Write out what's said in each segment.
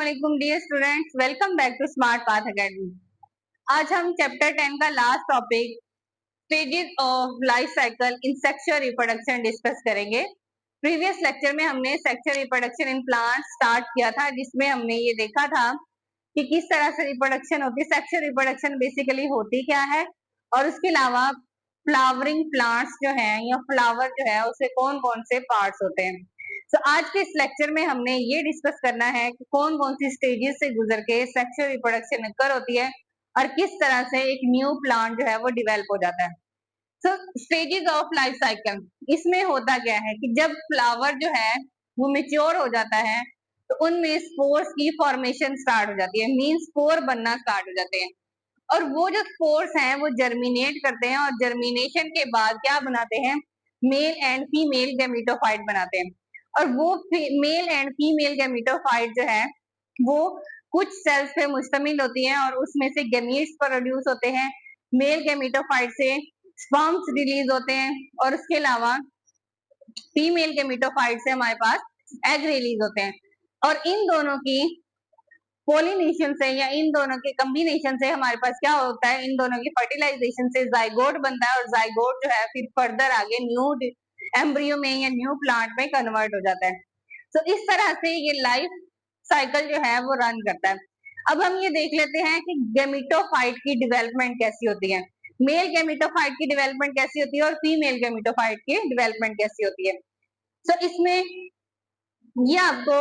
अस्सलामुअलैकुम dear students, welcome back to Smart Path Academy. आज हम चैप्टर 10 का last topic stages of life cycle in sexual reproduction discuss करेंगे। Previous lecture में हमने sexual reproduction in plants start किया था, जिसमें हमने ये देखा था कि किस तरह से रिप्रोडक्शन होती है। सेक्सुअल रिप्रोडक्शन बेसिकली होती क्या है और उसके अलावा फ्लावरिंग प्लांट्स जो है या फ्लावर जो है उससे कौन कौन से पार्ट्स होते हैं। तो आज के इस लेक्चर में हमने ये डिस्कस करना है कि कौन कौन सी स्टेजेस से गुजर के सेक्सुअल रिप्रोडक्शन अकर होती है और किस तरह से एक न्यू प्लांट जो है वो डिवेल्प हो जाता है। तो स्टेजेस ऑफ लाइफ साइकिल, इसमें होता क्या है कि जब फ्लावर जो है वो मेच्योर हो जाता है तो उनमें स्पोर्स की फॉर्मेशन स्टार्ट हो जाती है, मीन स्पोर बनना स्टार्ट हो जाते हैं और वो जो स्पोर्स हैं वो जर्मिनेट करते हैं और जर्मिनेशन के बाद क्या बनाते हैं, मेल एंड फीमेल गैमेटोफाइट बनाते हैं। और वो मेल एंड फीमेल गैमेटोफाइट जो है वो कुछ सेल्स पे मुश्तमिल होती है और उसमें से गैमीट्स प्रोड्यूस होते हैं। मेल गैमेटोफाइट से स्पर्म्स रिलीज होते हैं और उसके अलावा फीमेल गैमेटोफाइट से हमारे पास एग रिलीज होते हैं और इन दोनों की पोलिनेशन से या इन दोनों के कम्बिनेशन से हमारे पास क्या होता है, इन दोनों की फर्टिलाइजेशन से जाइगोट बनता है और जाइगोट जो है फिर फर्दर आगे न्यू एम्ब्रियो में या न्यू प्लांट में कन्वर्ट हो जाता है। तो इस तरह से ये लाइफ साइकिल जो है वो रन करता है। अब हम ये देख लेते हैं कि गैमेटोफाइट की डेवलपमेंट कैसी होती है, मेल गैमेटोफाइट की डेवलपमेंट कैसी होती है और फीमेल गैमेटोफाइट की डेवलपमेंट कैसी होती है। तो इसमें ये आपको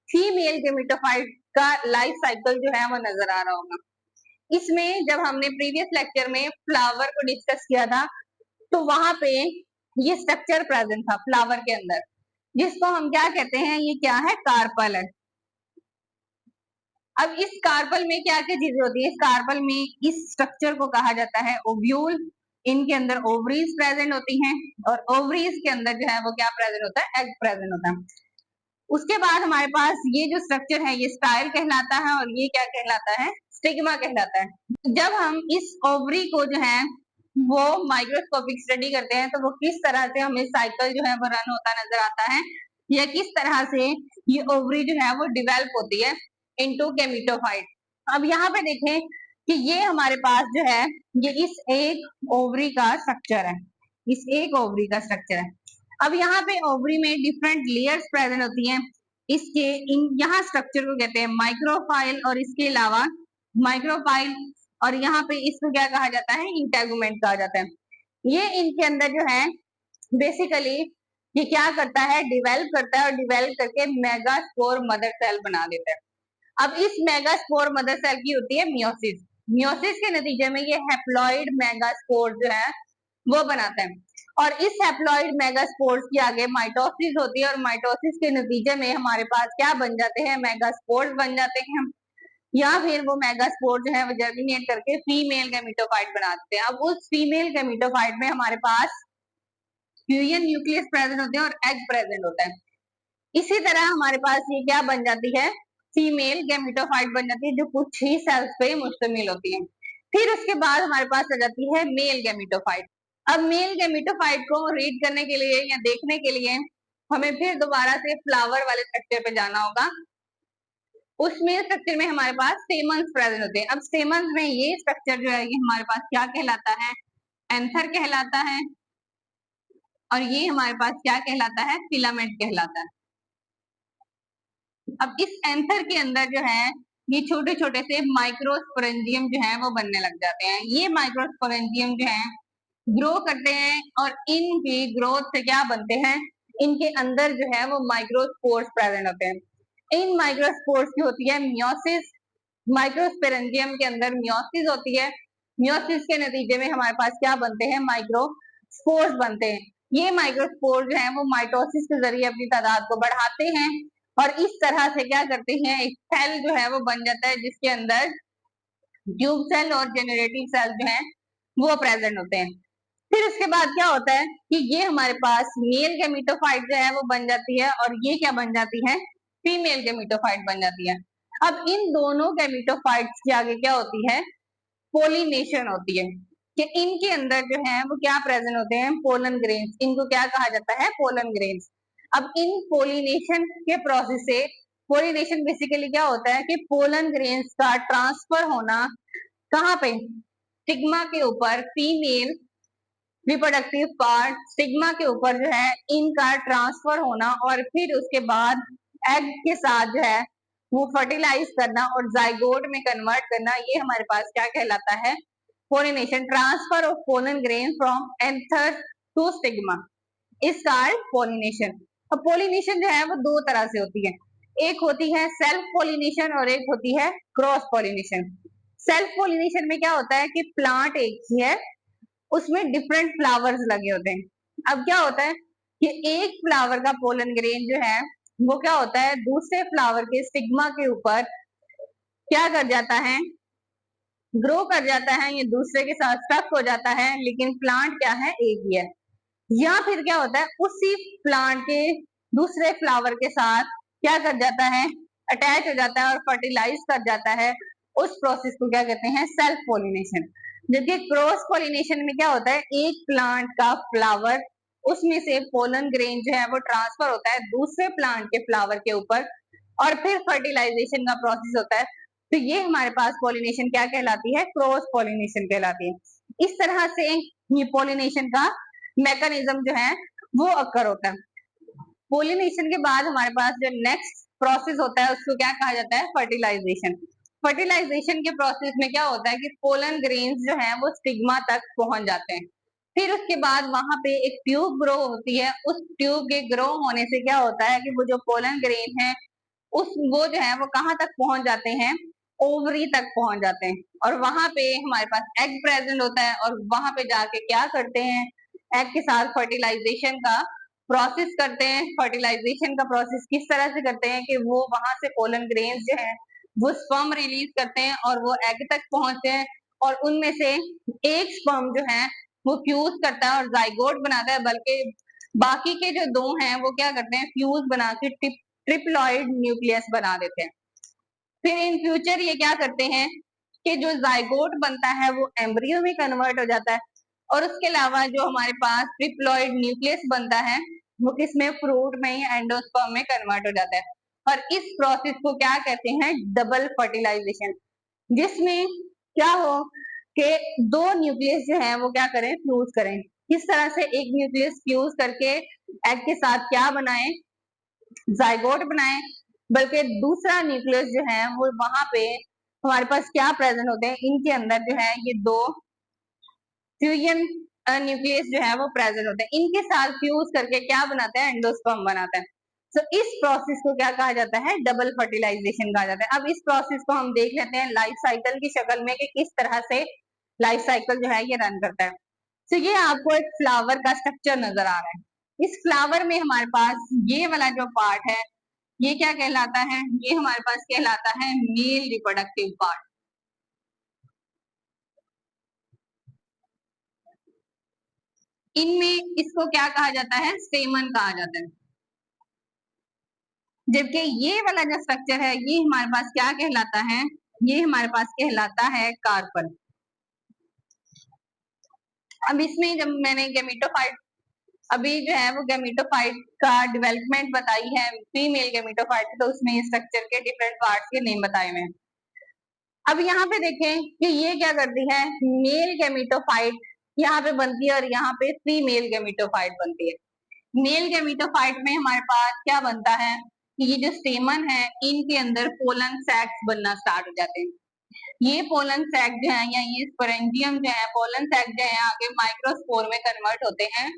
फीमेल गैमेटोफाइट का लाइफ साइकिल जो है वो नजर आ रहा होगा। इसमें जब हमने प्रीवियस लेक्चर में फ्लावर को डिस्कस किया था तो वहां पे ये स्ट्रक्चर प्रेजेंट था फ्लावर के अंदर, जिसको हम क्या कहते हैं, ये क्या है, कार्पल है। अब इस कार्पल में क्या क्या चीजें होती है, इस कार्पल में इस स्ट्रक्चर को कहा जाता है ओव्यूल। इनके अंदर ओवरीज प्रेजेंट होती हैं और ओवरीज के अंदर जो है वो क्या प्रेजेंट होता है, एग प्रेजेंट होता है। उसके बाद हमारे पास ये जो स्ट्रक्चर है ये स्टाइल कहलाता है और ये क्या कहलाता है, स्टिग्मा कहलाता है। जब हम इस ओवरी को जो है वो माइक्रोस्कोपिक स्टडी करते हैं तो वो किस तरह से हमें साइकिल जो है वो रन होता नजर आता है या किस तरह से ये ओवरी जो है वो डिवेल्प होती है इनटू गैमेटोफाइट। अब यहाँ पे देखें कि ये हमारे पास जो है ये इस एक ओवरी का स्ट्रक्चर है, इस एक ओवरी का स्ट्रक्चर है। अब यहाँ पे ओवरी में डिफरेंट लेयर्स प्रेजेंट होती हैं। इसके यहाँ स्ट्रक्चर को कहते हैं माइक्रोफाइल और इसके अलावा माइक्रोफाइल और यहाँ पे इसको क्या कहा जाता है, इंटेगुमेंट कहा जाता है। ये इनके अंदर जो है बेसिकली ये क्या करता है, डिवेल्प करता है और डिवेल्प करके मेगास्पोर मदर सेल बना देता है। अब इस मेगास्पोर मदर सेल की होती है मियोसिस। मियोसिस के नतीजे में ये हैप्लॉइड मेगास्पोर जो है वो बनाता है और इस हैप्लॉइड मेगास्पोर्स की आगे माइटोसिस होती है और माइटोसिस के नतीजे में हमारे पास क्या बन जाते हैं, मेगास्पोर्स बन जाते हैं या फिर वो मेगास्पोर जो है वो जर्मिनेट करके फीमेल गैमेटोफाइट बना देते हैं। अब उस फीमेल गैमेटोफाइट में हमारे पास फ्यूजन न्यूक्लियस प्रेजेंट होते हैं और एग प्रेजेंट होता है। इसी तरह हमारे पास ये क्या बन जाती है, फीमेल गैमेटोफाइट बन जाती है जो कुछ ही सेल्स पे मुश्तमिल होती है। फिर उसके बाद हमारे पास आ जाती है मेल गैमेटोफाइट। अब मेल गैमेटोफाइट को रीड करने के लिए या देखने के लिए हमें फिर दोबारा से फ्लावर वाले स्ट्रक्चर पे जाना होगा। उस मेल स्ट्रक्चर में हमारे पास स्टेमन्स प्रेजेंट होते हैं। अब स्टेमन्स में ये स्ट्रक्चर जो है ये हमारे पास क्या कहलाता है, एंथर कहलाता है और ये हमारे पास क्या कहलाता है, फिलामेंट कहलाता है। अब इस एंथर के अंदर जो है ये छोटे छोटे से माइक्रोस्पोरेंजियम जो है वो बनने लग जाते हैं। ये माइक्रोस्पोरेंजियम जो है ग्रो करते हैं और इनकी ग्रोथ से क्या बनते हैं, इनके अंदर जो है वो माइक्रोस्पोर्स प्रेजेंट होते हैं। इन माइक्रोस्पोर्स की होती है मियोसिस। माइक्रोस्पोरेंजियम के अंदर मियोसिस होती है। मियोसिस के नतीजे में हमारे पास क्या बनते हैं, माइक्रोस्पोर्स बनते हैं। ये माइक्रोस्पोर जो है वो माइटोसिस के जरिए अपनी तादाद को बढ़ाते हैं और इस तरह से क्या करते हैं, एक सेल जो है वो बन जाता है जिसके अंदर ट्यूब सेल और जेनरेटिव सेल जो है वो प्रेजेंट होते हैं। फिर उसके बाद क्या होता है कि ये हमारे पास मेल गैमेटोफाइट जो है वो बन जाती है और ये क्या बन जाती है, फीमेल गैमेटोफाइट बन जाती है। अब इन दोनों गैमेटोफाइट्स के आगे क्या होती है, पोलिनेशन होती है कि इनके अंदर जो है वो क्या प्रेजेंट होते हैं, पोलन ग्रेन्स। इनको क्या कहा जाता है, पोलन ग्रेन्स। अब इन पोलिनेशन के प्रोसेस से पोलिनेशन बेसिकली क्या होता है कि पोलन ग्रेन्स का ट्रांसफर होना कहाँ पे, स्टिग्मा के ऊपर, फीमेल रिप्रोडक्टिव पार्ट स्टिग्मा के ऊपर जो है इनका ट्रांसफर होना और फिर उसके बाद एग के साथ जो है वो फर्टिलाइज करना और जाइगोट में कन्वर्ट करना, ये हमारे पास क्या कहलाता है, pollination. Transfer of pollen grain from anther to stigma is called pollination. अब पोलिनेशन जो है वो दो तरह से होती है, एक होती है सेल्फ पोलिनेशन और एक होती है क्रॉस पोलिनेशन। सेल्फ पोलिनेशन में क्या होता है कि प्लांट एक ही है, उसमें डिफरेंट फ्लावर्स लगे होते हैं। अब क्या होता है कि एक फ्लावर का पोलन ग्रेन जो है वो क्या होता है, दूसरे फ्लावर के स्टिग्मा के ऊपर क्या कर जाता है, ग्रो कर जाता है, ये दूसरे के साथ स्टक हो जाता है, लेकिन प्लांट क्या है, एक ही है। या फिर क्या होता है, उसी प्लांट के दूसरे फ्लावर के साथ क्या कर जाता है, अटैच हो जाता है और फर्टिलाइज कर जाता है। उस प्रोसेस को क्या कहते हैं, सेल्फ पोलिनेशन। जबकि क्रॉस पोलिनेशन में क्या होता है, एक प्लांट का फ्लावर, उसमें से पोलन ग्रेन जो है वो ट्रांसफर होता है दूसरे प्लांट के फ्लावर के ऊपर और फिर फर्टिलाइजेशन का प्रोसेस होता है। तो ये हमारे पास पोलिनेशन क्या कहलाती है, क्रॉस पोलिनेशन कहलाती है। इस तरह से ये पोलिनेशन का मैकेनिज्म जो है वो अकर होता है। पोलिनेशन के बाद हमारे पास जो नेक्स्ट प्रोसेस होता है उसको क्या कहा जाता है, फर्टिलाइजेशन। फर्टिलाइजेशन के प्रोसेस में क्या होता है कि पोलन ग्रेन्स जो है वो स्टिग्मा तक पहुंच जाते हैं। फिर उसके बाद वहां पे एक ट्यूब ग्रो होती है, उस ट्यूब के ग्रो होने से क्या होता है कि वो जो पोलन ग्रेन है उस वो जो है वो कहाँ तक पहुंच जाते हैं, ओवरी तक पहुंच जाते हैं और वहां पे हमारे पास एग प्रेजेंट होता है और वहां पे जाके क्या करते हैं, एग के साथ फर्टिलाइजेशन का प्रोसेस करते हैं। फर्टिलाइजेशन का प्रोसेस किस तरह से करते हैं कि वो वहां से पोलन ग्रेन्स जो है वो स्पर्म रिलीज करते हैं और वो एग तक पहुंचते हैं और उनमें से एक स्पर्म जो है वो फ्यूज करता है और जाइगोट बनाता है, बल्कि बाकी के जो दो हैं वो क्या करते हैं, फ्यूज बना के ट्रिप्लॉइड न्यूक्लियस बना देते हैं। फिर इन फ्यूचर ये क्या करते हैं कि जो जाइगोट बनता है वो एम्ब्रियो में कन्वर्ट हो जाता है और उसके अलावा जो हमारे पास ट्रिप्लॉइड न्यूक्लियस बनता है वो किसमें, फ्रूट में या एंडोस्पर्म में कन्वर्ट हो जाता है। और इस प्रोसेस को क्या कहते हैं, डबल फर्टिलाइजेशन, जिसमें क्या हो कि दो न्यूक्लियस जो है वो क्या करें, फ्यूज करें। किस तरह से, एक न्यूक्लियस फ्यूज करके एग के साथ क्या बनाए, जाइगोट बनाए, बल्कि दूसरा न्यूक्लियस जो है वो वहां पे हमारे पास क्या प्रेजेंट होते हैं, इनके अंदर जो है ये दो फ्यूजन न्यूक्लियस जो है वो प्रेजेंट होते हैं, इनके साथ फ्यूज करके क्या बनाता है, एंडोस्पर्म बनाता है। तो इस प्रोसेस को क्या कहा जाता है, डबल फर्टिलाइजेशन कहा जाता है। अब इस प्रोसेस को हम देख लेते हैं लाइफ साइकिल की शक्ल में कि किस तरह से लाइफ साइकिल जो है ये रन करता है। तो ये आपको एक फ्लावर का स्ट्रक्चर नजर आ रहा है। इस फ्लावर में हमारे पास ये वाला जो पार्ट है ये क्या कहलाता है, ये हमारे पास कहलाता है मेल रिप्रोडक्टिव पार्ट। इनमें इसको क्या कहा जाता है, स्टेमन कहा जाता है। जबकि ये वाला जो स्ट्रक्चर है ये हमारे पास क्या कहलाता है, ये हमारे पास कहलाता है कार्पल। अब इसमें जब मैंने गेमिटोफाइट, अभी जो है वो गेमिटोफाइट का डेवलपमेंट बताई है, फीमेल गेमिटोफाइट, तो उसमें स्ट्रक्चर के डिफरेंट पार्ट्स के नेम बताए हुए हैं। अब यहाँ पे देखें कि ये क्या करती है, मेल गेमिटोफाइट यहाँ पे बनती है और यहाँ पे फीमेल गेमिटोफाइट बनती है। मेल गेमिटोफाइट में हमारे पास क्या बनता है कि ये जो स्टेमन है इनके अंदर पोलन सैक्स बनना स्टार्ट हो जाते हैं। ये पोलन सैक जो है या ये स्पोरेंजियम जो है, पोलन सैक जो है आगे माइक्रोस्पोर में कन्वर्ट होते हैं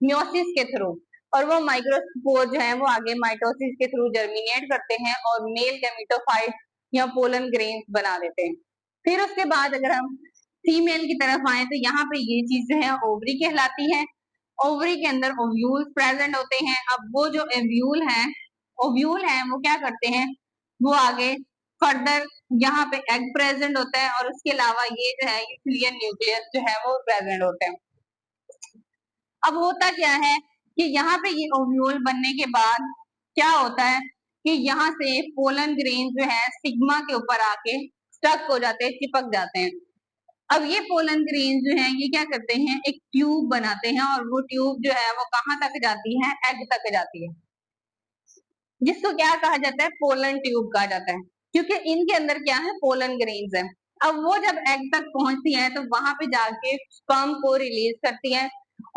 म्योसिस के थ्रू और वो माइक्रोस्पोर जो है वो आगे माइटोसिस के थ्रू जर्मिनेट करते हैं और मेल गेमिटोफाइट या पोलन ग्रेन्स बना देते हैं। फिर उसके बाद अगर हम फीमेल की तरफ आए तो यहाँ पे ये चीज जो है ओवरी कहलाती है। ओवरी के अंदर ओव्यूल प्रेजेंट होते हैं। अब वो जो ओव्यूल है वो क्या करते हैं, वो आगे फर्दर यहाँ पे एग प्रेजेंट होता है और उसके अलावा ये जो है ये फिलियन न्यूक्लियस जो है वो प्रेजेंट होते हैं। अब होता क्या है कि यहाँ पे ये ओव्यूल बनने के बाद क्या होता है कि यहाँ से पोलन ग्रेन जो है स्टिग्मा के ऊपर आके स्टक हो जाते हैं, चिपक जाते हैं। अब ये पोलन ग्रेन जो है ये क्या करते हैं, एक ट्यूब बनाते हैं और वो ट्यूब जो है वो कहाँ तक जाती है, एग तक जाती है। जिसको क्या कहा जाता है, पोलन ट्यूब कहा जाता है, क्योंकि इनके अंदर क्या है, पोलन ग्रेन्स है। अब वो जब एग तक पहुंचती है तो वहां पे जाके स्पर्म को रिलीज करती है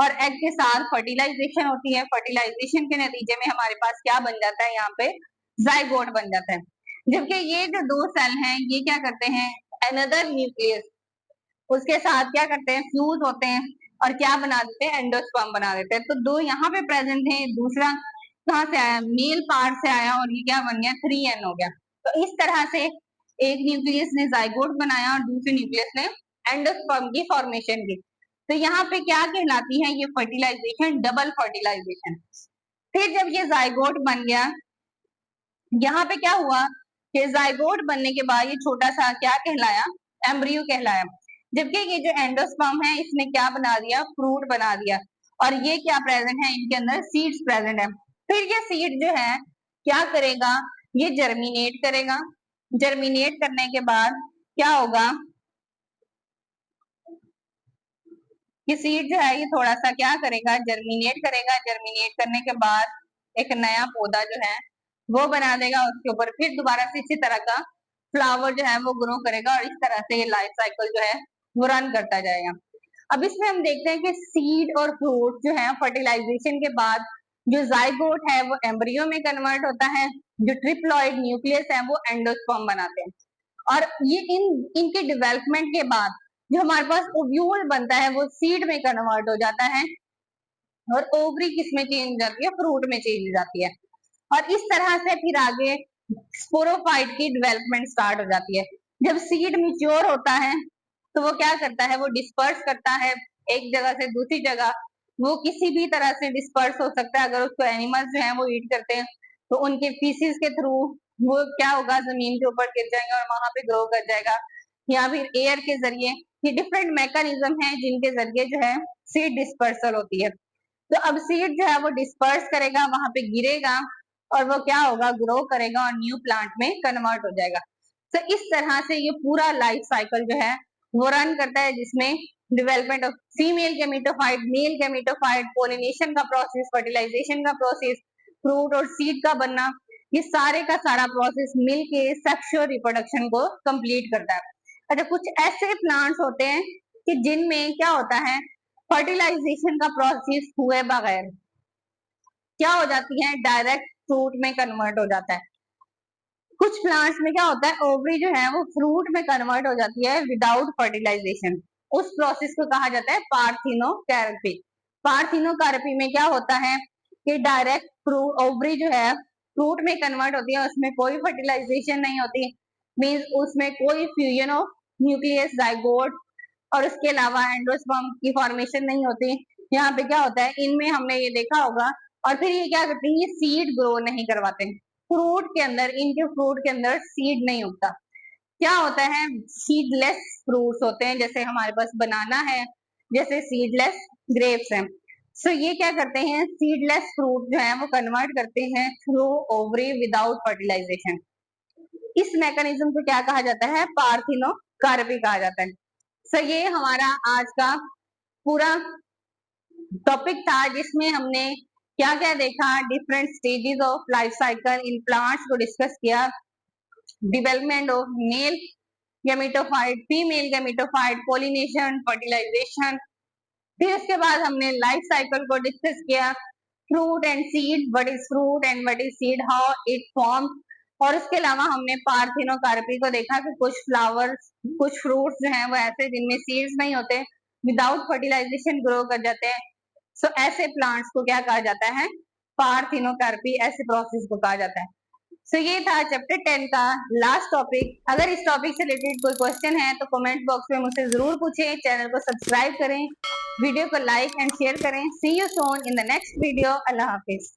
और एग के साथ फर्टिलाइजेशन होती है। फर्टिलाइजेशन के नतीजे में हमारे पास क्या बन जाता है, यहाँ पे जाइगोट बन जाता है। जबकि ये जो दो सेल हैं ये क्या करते हैं, अनदर न्यूक्लियस उसके साथ क्या करते हैं, फ्यूज होते हैं और क्या बना देते हैं, एंडोस्पर्म बना देते हैं। तो दो यहाँ पे प्रेजेंट है, दूसरा कहाँ से आया, मेल पार्ट से आया और ये क्या बन गया, 3n हो गया। तो इस तरह से एक न्यूक्लियस ने जाइगोट बनाया और दूसरे न्यूक्लियस ने एंडोस्पर्म की फॉर्मेशन की। तो यहाँ पे क्या कहलाती है, ये फर्टिलाइजेशन, डबल फर्टिलाइजेशन। फिर जब ये जाइगोट बन गया, यहाँ पे क्या हुआ कि जाइगोट बनने के बाद ये छोटा सा क्या कहलाया, एम्ब्रियो कहलाया। जबकि ये जो एंडोस्पर्म है इसने क्या बना दिया, फ्रूट बना दिया। और ये क्या प्रेजेंट है, इनके अंदर सीड्स प्रेजेंट है। फिर ये सीड जो है क्या करेगा, ये जर्मिनेट करेगा। जर्मिनेट करने के बाद क्या होगा, ये सीड जो है ये थोड़ा सा क्या करेगा, जर्मिनेट करेगा। जर्मिनेट करने के बाद एक नया पौधा जो है वो बना देगा, उसके ऊपर फिर दोबारा से इसी तरह का फ्लावर जो है वो ग्रो करेगा और इस तरह से ये लाइफ साइकिल जो है वो रन करता जाएगा। अब इसमें हम देखते हैं कि सीड और फ्रूट जो है फर्टिलाइजेशन के बाद जो जाइगोट है वो एम्ब्रियो में कन्वर्ट होता है, जो ट्रिप्लॉइड न्यूक्लियस है वो एंडोस्पर्म बनाते हैं। और ये इनके डेवलपमेंट के बाद जो हमारे पास ओव्यूल बनता है वो सीड में कन्वर्ट हो जाता है और ओवरी किस में चेंज हो जाती है, फ्रूट में चेंज हो जाती है। और इस तरह से फिर आगे स्पोरोफाइट की डेवलपमेंट स्टार्ट हो जाती है। जब सीड मिच्योर होता है तो वो क्या करता है, वो डिस्पर्स करता है एक जगह से दूसरी जगह। वो किसी भी तरह से डिस्पर्स हो सकता है, अगर उसको एनिमल्स जो है वो ईट करते हैं तो उनके फीसिस के थ्रू वो क्या होगा, जमीन के ऊपर गिर जाएंगे और वहां पे ग्रो कर जाएगा, या फिर एयर के जरिए। ये डिफरेंट मैकेनिज्म है जिनके जरिए जो है सीड डिस्पर्सल होती है। तो अब सीड जो है वो डिस्पर्स करेगा, वहां पे गिरेगा और वो क्या होगा, ग्रो करेगा और न्यू प्लांट में कन्वर्ट हो जाएगा। तो इस तरह से ये पूरा लाइफ साइकिल जो है वो रन करता है, जिसमें development of female gametophyte, mail gametophyte, pollination का प्रोसेस, फर्टिलाइजेशन का प्रोसेस, फ्रूट और सीड का बनना, ये सारे का सारा प्रोसेस मिलके सेक्सुअल रिप्रोडक्शन को कंप्लीट करता है। अच्छा, कुछ ऐसे प्लांट्स होते हैं कि जिनमें क्या होता है, फर्टिलाइजेशन का प्रोसेस हुए बगैर क्या हो जाती है, डायरेक्ट फ्रूट में कन्वर्ट हो जाता है। कुछ प्लांट्स में क्या होता है, ओवरी जो है वो फ्रूट में कन्वर्ट हो जाती है विदाउट फर्टिलाइजेशन। उस प्रोसेस को कहा जाता है पार्थिनोकैरपी। पार्थिनोकैरपी में क्या होता है कि डायरेक्ट ओवरी जो है फ्रूट में कन्वर्ट होती है, उसमें कोई फर्टिलाइजेशन नहीं होती, मींस उसमें कोई फ्यूजन ऑफ न्यूक्लियस, जाइगोट और उसके अलावा एंडोस्पर्म की फॉर्मेशन नहीं होती। यहाँ पे क्या होता है, इनमें हमने ये देखा होगा। और फिर ये क्या करते हैं, ये सीड ग्रो नहीं करवाते। फ्रूट के अंदर, इनके फ्रूट के अंदर सीड नहीं उगता। क्या होता है, सीडलेस फ्रूट्स होते हैं, जैसे हमारे पास बनाना है, जैसे सीडलेस ग्रेप्स हैं। सो ये क्या करते हैं, सीडलेस फ्रूट जो है वो कन्वर्ट करते हैं थ्रू ओवरी विदाउट फर्टिलाइजेशन। इस मैकेनिज्म को क्या कहा जाता है, पार्थिनोकार्पी कहा जाता है। सो ये हमारा आज का पूरा टॉपिक था, जिसमें हमने क्या क्या देखा, different stages of life cycle in plants को डिस्कस किया, development of male gametophyte, female gametophyte, pollination, fertilisation. फिर उसके बाद हमने लाइफ साइकिल को डिस्कस किया, fruit and seed, what is fruit and what is seed, how it form. और उसके अलावा हमने पार्थिनोकार्पी को देखा कि कुछ फ्लावर्स, कुछ फ्रूट्स जो हैं वो ऐसे जिनमें सीड्स नहीं होते, विदाउट फर्टिलाइजेशन ग्रो कर जाते हैं। सो ऐसे प्लांट्स को क्या कहा जाता है, पार्थिनोकार्पी, ऐसे प्रोसेस को कहा जाता है। सो ये था चैप्टर 10 का लास्ट टॉपिक। अगर इस टॉपिक से रिलेटेड कोई क्वेश्चन है तो कमेंट बॉक्स में मुझसे जरूर पूछें। चैनल को सब्सक्राइब करें, वीडियो को लाइक एंड शेयर करें। See you soon in the next video. अल्लाह हाफिज।